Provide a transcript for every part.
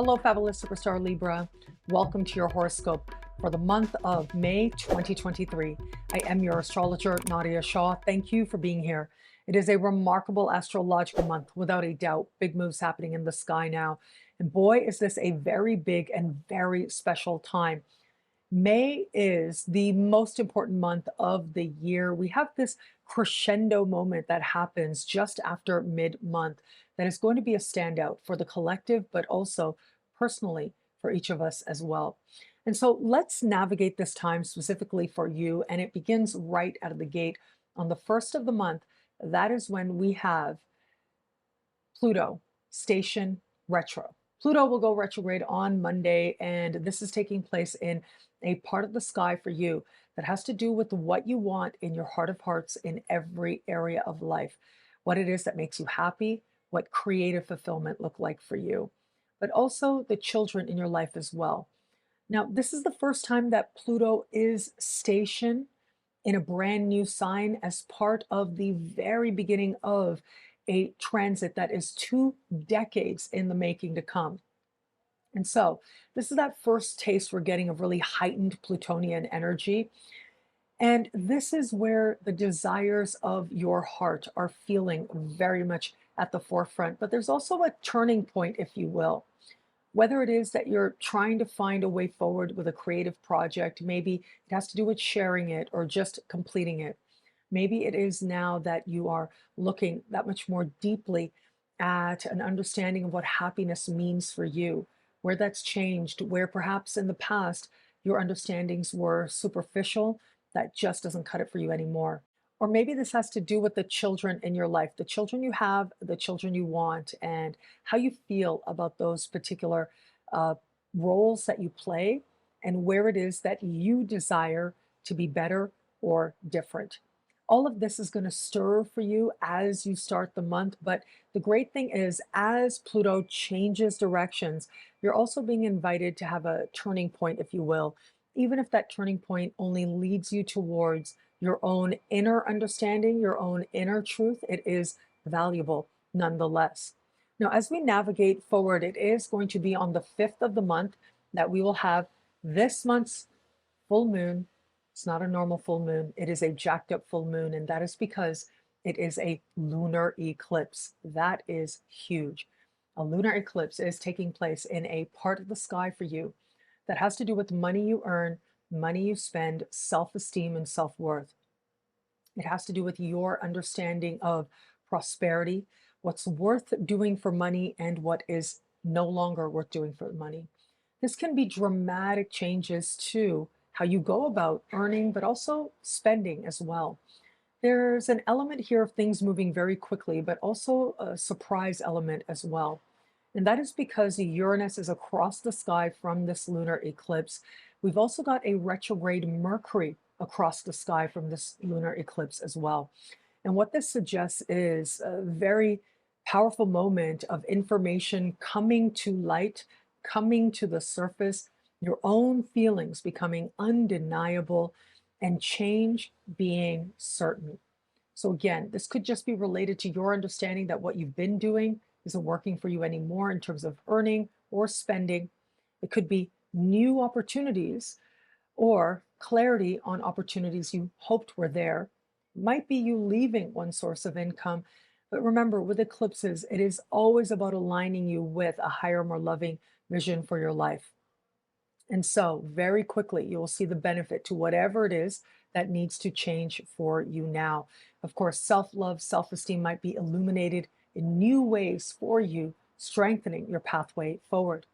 Hello, fabulous superstar Libra. Welcome to your horoscope for the month of May 2023. I am your astrologer, Nadiya Shah. Thank you for being here. It is a remarkable astrological month, without a doubt. Big moves happening in the sky now. And boy, is this a very big and very special time. May is the most important month of the year. We have this crescendo moment that happens just after mid-month that is going to be a standout for the collective, but also personally for each of us as well. And so let's navigate this time specifically for you. And it begins right out of the gate on the first of the month. That is when we have Pluto station retro. Pluto will go retrograde on Monday, and this is taking place in a part of the sky for you that has to do with what you want in your heart of hearts in every area of life, what it is that makes you happy, what creative fulfillment look like for you, but also the children in your life as well. Now, this is the first time that Pluto is stationed in a brand new sign as part of the very beginning of a transit that is 2 decades in the making to come. And so this is that first taste we're getting of really heightened Plutonian energy. And this is where the desires of your heart are feeling very much at the forefront. But there's also a turning point, if you will. Whether it is that you're trying to find a way forward with a creative project, maybe it has to do with sharing it or just completing it. Maybe it is now that you are looking that much more deeply at an understanding of what happiness means for you, where that's changed, where perhaps in the past your understandings were superficial, that just doesn't cut it for you anymore. Or maybe this has to do with the children in your life, the children you have, the children you want, and how you feel about those particular uh, roles that you play and where it is that you desire to be better or different. All of this is going to stir for you as you start the month. But the great thing is, as Pluto changes directions, you're also being invited to have a turning point, if you will, even if that turning point only leads you towards your own inner understanding, your own inner truth. It is valuable nonetheless. Now, as we navigate forward, it is going to be on the 5th of the month that we will have this month's full moon. It's not a normal full moon. It is a jacked up full moon, and that is because it is a lunar eclipse. That is huge. A lunar eclipse is taking place in a part of the sky for you that has to do with money you earn, money you spend, self-esteem, and self-worth. It has to do with your understanding of prosperity, what's worth doing for money, and what is no longer worth doing for money. This can be dramatic changes to how you go about earning, but also spending as well. There's an element here of things moving very quickly, but also a surprise element as well. And that is because Uranus is across the sky from this lunar eclipse. We've also got a retrograde Mercury across the sky from this lunar eclipse as well. And what this suggests is a very powerful moment of information coming to light, coming to the surface, your own feelings becoming undeniable, and change being certain. So again, this could just be related to your understanding that what you've been doing isn't working for you anymore in terms of earning or spending. It could be new opportunities or clarity on opportunities you hoped were there. It might be you leaving one source of income. But remember, with eclipses, it is always about aligning you with a higher, more loving vision for your life. And so very quickly, you will see the benefit to whatever it is that needs to change for you now. Of course, self-love, self-esteem might be illuminated in new ways for you, strengthening your pathway forward.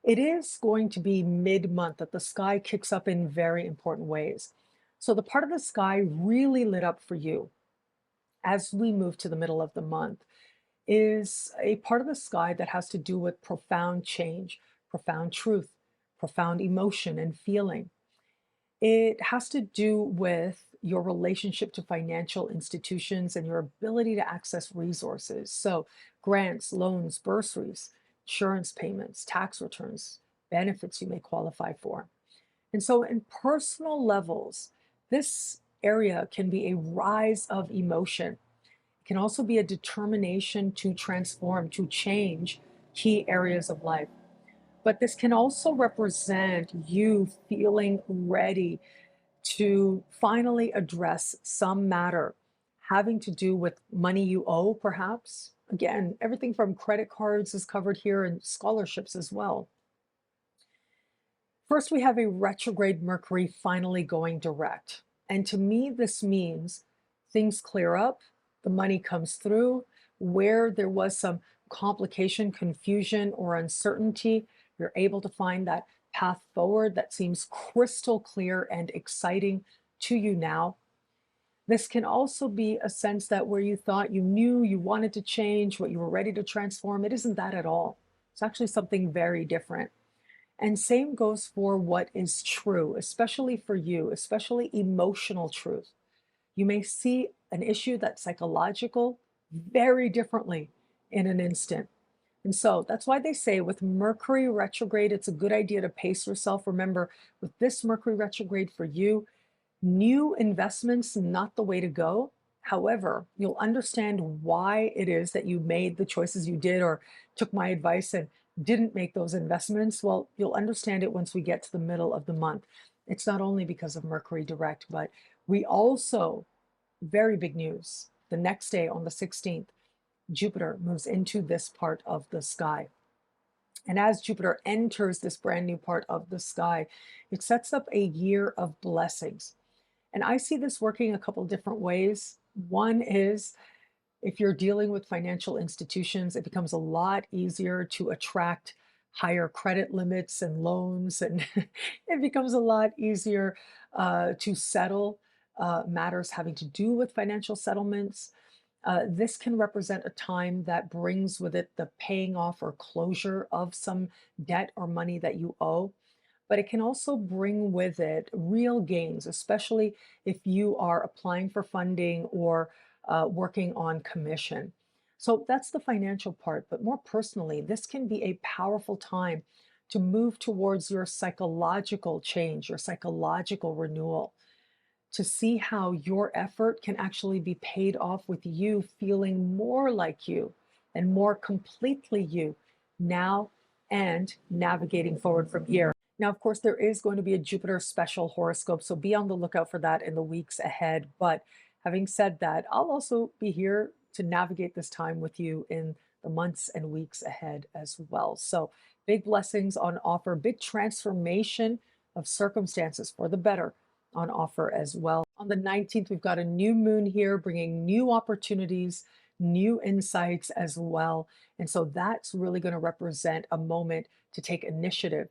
It is going to be mid-month that the sky kicks up in very important ways. So the part of the sky really lit up for you as we move to the middle of the month is a part of the sky that has to do with profound change, profound truth, profound emotion and feeling. It has to do with your relationship to financial institutions and your ability to access resources. So, grants, loans, bursaries, insurance payments, tax returns, benefits you may qualify for. And so, in personal levels, this area can be a rise of emotion. It can also be a determination to transform, to change key areas of life. But this can also represent you feeling ready to finally address some matter having to do with money you owe, perhaps. Again, everything from credit cards is covered here and scholarships as well. First, we have a retrograde Mercury finally going direct. And to me, this means things clear up, the money comes through. Where there was some complication, confusion, or uncertainty, you're able to find that path forward that seems crystal clear and exciting to you now. This can also be a sense that where you thought you knew you wanted to change, what you were ready to transform, it isn't that at all. It's actually something very different. And same goes for what is true, especially for you, especially emotional truth. You may see an issue that's psychological very differently in an instant. And so that's why they say with Mercury retrograde, it's a good idea to pace yourself. Remember, with this Mercury retrograde for you, new investments, not the way to go. However, you'll understand why it is that you made the choices you did or took my advice and didn't make those investments. Well, you'll understand it once we get to the middle of the month. It's not only because of Mercury direct, but we also, very big news, the next day on the 16th, Jupiter moves into this part of the sky. And as Jupiter enters this brand new part of the sky, it sets up a year of blessings. And I see this working a couple different ways. One is if you're dealing with financial institutions, it becomes a lot easier to attract higher credit limits and loans, and it becomes a lot easier to settle matters having to do with financial settlements. This can represent a time that brings with it the paying off or closure of some debt or money that you owe, but it can also bring with it real gains, especially if you are applying for funding or working on commission. So that's the financial part. But more personally, this can be a powerful time to move towards your psychological change, your psychological renewal, to see how your effort can actually be paid off with you feeling more like you and more completely you now and navigating forward from here. Now, of course, there is going to be a Jupiter special horoscope, so be on the lookout for that in the weeks ahead. But having said that, I'll also be here to navigate this time with you in the months and weeks ahead as well. So, big blessings on offer, big transformation of circumstances for the better on offer as well. On the 19th, we've got a new moon here bringing new opportunities, new insights as well. And so that's really going to represent a moment to take initiative.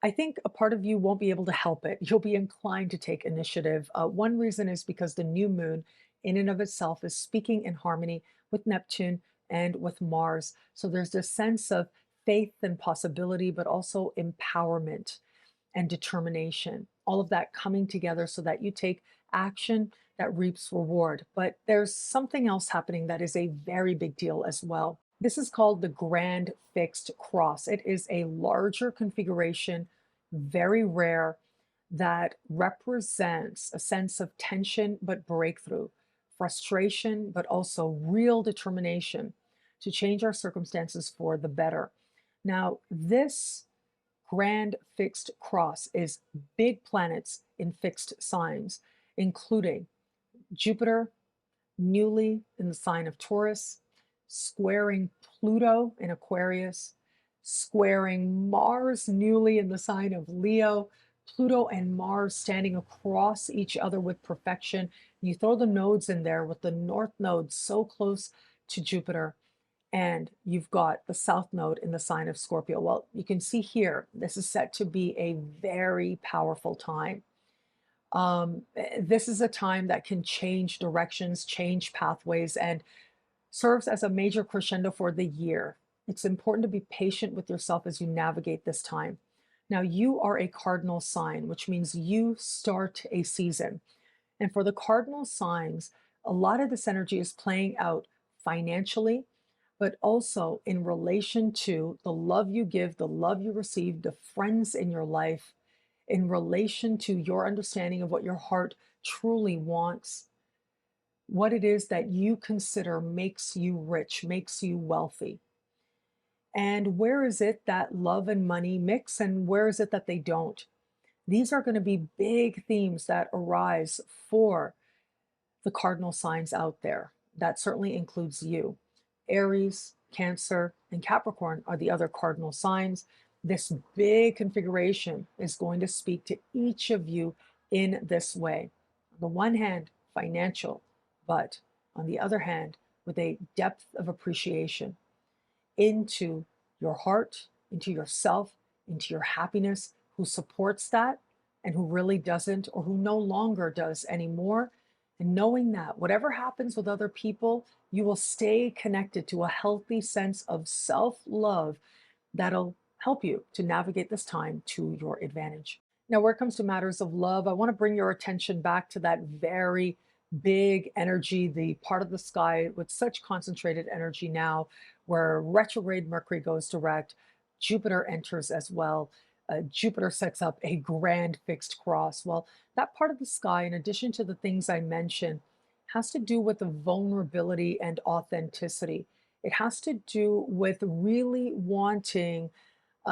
I think a part of you won't be able to help it. You'll be inclined to take initiative. One reason is because the new moon, in and of itself, is speaking in harmony with Neptune and with Mars. So there's this sense of faith and possibility, but also empowerment and determination, all of that coming together so that you take action that reaps reward. But there's something else happening that is a very big deal as well. This is called the Grand Fixed Cross. It is a larger configuration, very rare, that represents a sense of tension but breakthrough, frustration but also real determination to change our circumstances for the better. Now, this Grand Fixed Cross is big planets in fixed signs, including Jupiter, newly in the sign of Taurus, squaring Pluto in Aquarius, squaring Mars, newly in the sign of Leo, Pluto and Mars standing across each other with perfection. You throw the nodes in there with the North Node so close to Jupiter, and you've got the South Node in the sign of Scorpio. Well, you can see here, this is set to be a very powerful time. This is a time that can change directions, change pathways, and serves as a major crescendo for the year. It's important to be patient with yourself as you navigate this time. Now, you are a cardinal sign, which means you start a season. And for the cardinal signs, a lot of this energy is playing out financially, but also in relation to the love you give, the love you receive, the friends in your life, in relation to your understanding of what your heart truly wants, what it is that you consider makes you rich, makes you wealthy. And where is it that love and money mix, and where is it that they don't? These are going to be big themes that arise for the cardinal signs out there. That certainly includes you. Aries, Cancer, and Capricorn are the other cardinal signs. This big configuration is going to speak to each of you in this way. On the one hand, financial, but on the other hand, with a depth of appreciation into your heart, into yourself, into your happiness, who supports that and who really doesn't, or who no longer does anymore. And knowing that whatever happens with other people, you will stay connected to a healthy sense of self love that'll help you to navigate this time to your advantage. Now, where it comes to matters of love, I want to bring your attention back to that very big energy, the part of the sky with such concentrated energy now, where retrograde Mercury goes direct, Jupiter enters as well. Jupiter sets up a grand fixed cross. Well, that part of the sky, in addition to the things I mentioned, has to do with the vulnerability and authenticity. It has to do with really wanting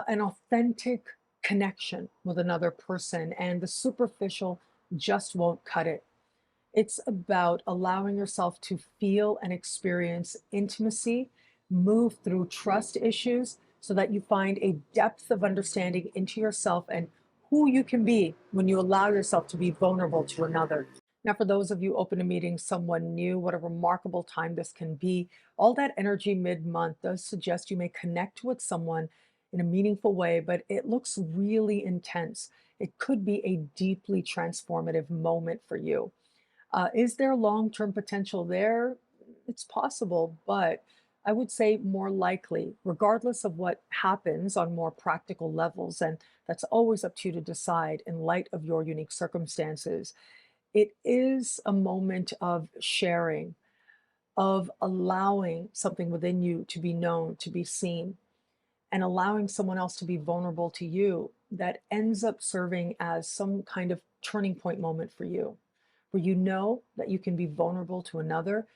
an authentic connection with another person, and the superficial just won't cut it. It's about allowing yourself to feel and experience intimacy, move through trust issues so that you find a depth of understanding into yourself and who you can be when you allow yourself to be vulnerable to another. Now, for those of you open to meeting someone new, what a remarkable time this can be. All that energy mid month does suggest you may connect with someone in a meaningful way, but it looks really intense. It could be a deeply transformative moment for you. Is there long-term potential there? It's possible, but I would say more likely, regardless of what happens on more practical levels, and that's always up to you to decide in light of your unique circumstances. It is a moment of sharing, of allowing something within you to be known, to be seen, and allowing someone else to be vulnerable to you that ends up serving as some kind of turning point moment for you, where you know that you can be vulnerable to another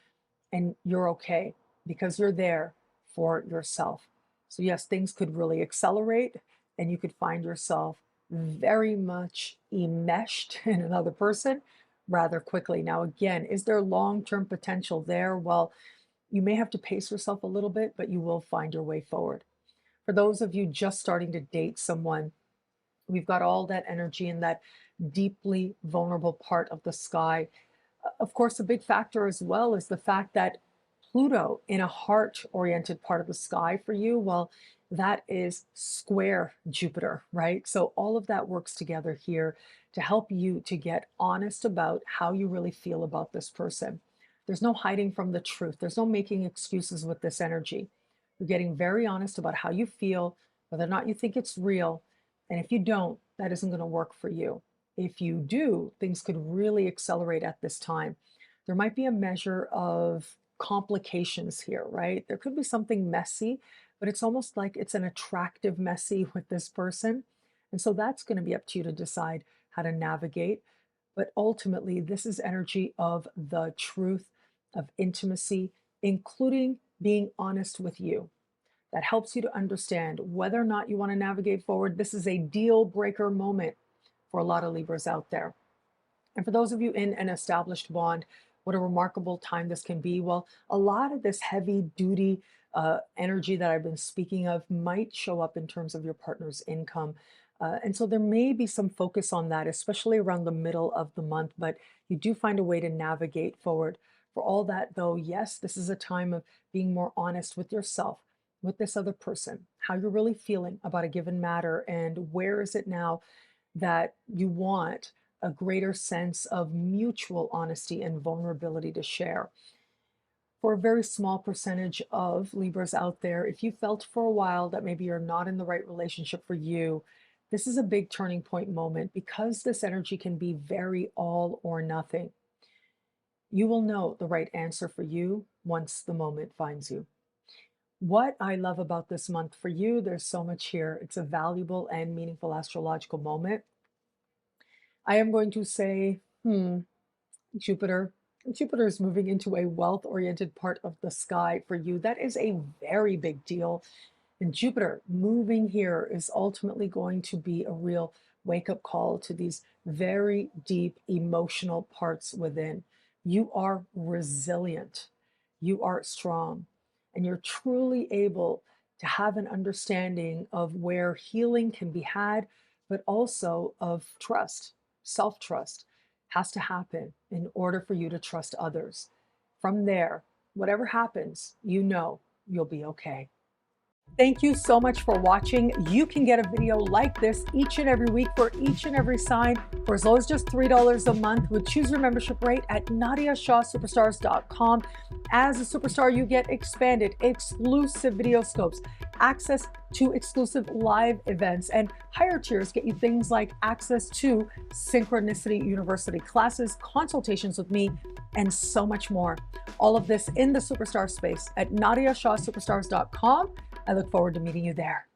and you're okay because you're there for yourself. So, yes, things could really accelerate and you could find yourself very much enmeshed in another person rather quickly. Now, again, is there long term potential there? Well, you may have to pace yourself a little bit, but you will find your way forward. For those of you just starting to date someone, we've got all that energy in that deeply vulnerable part of the sky. Of course, a big factor as well is the fact that Pluto in a heart oriented part of the sky for you, well, that is square Jupiter, right? So all of that works together here to help you to get honest about how you really feel about this person. There's no hiding from the truth. There's no making excuses with this energy. You're getting very honest about how you feel, whether or not you think it's real. And if you don't, that isn't going to work for you. If you do, things could really accelerate at this time. There might be a measure of complications here, right? There could be something messy, but it's almost like it's an attractive messy with this person. And so that's going to be up to you to decide how to navigate. But ultimately, this is energy of the truth, of intimacy, including being honest with you. That helps you to understand whether or not you want to navigate forward. This is a deal breaker moment for a lot of Libras out there. And for those of you in an established bond, what a remarkable time this can be. Well, a lot of this heavy duty energy that I've been speaking of might show up in terms of your partner's income. And so there may be some focus on that, especially around the middle of the month, but you do find a way to navigate forward. For all that, though, yes, this is a time of being more honest with yourself, with this other person, how you're really feeling about a given matter, and where is it now that you want a greater sense of mutual honesty and vulnerability to share. For a very small percentage of Libras out there, if you felt for a while that maybe you're not in the right relationship for you, this is a big turning point moment because this energy can be very all or nothing. You will know the right answer for you once the moment finds you. What I love about this month for you, there's so much here. It's a valuable and meaningful astrological moment. I am going to say, Jupiter. Jupiter is moving into a wealth oriented part of the sky for you. That is a very big deal. And Jupiter moving here is ultimately going to be a real wake-up call to these very deep emotional parts within. You are resilient, you are strong, and you're truly able to have an understanding of where healing can be had, but also of trust. Self-trust has to happen in order for you to trust others. From there, whatever happens, you know you'll be okay. Thank you so much for watching. You can get a video like this each and every week for each and every sign for as low as just $3 a month with choose your membership rate at NadiyaShahSuperstars.com. As a superstar, you get expanded, exclusive video scopes, access to exclusive live events, and higher tiers get you things like access to Synchronicity University classes, consultations with me, and so much more. All of this in the superstar space at NadiyaShahSuperstars.com. I look forward to meeting you there.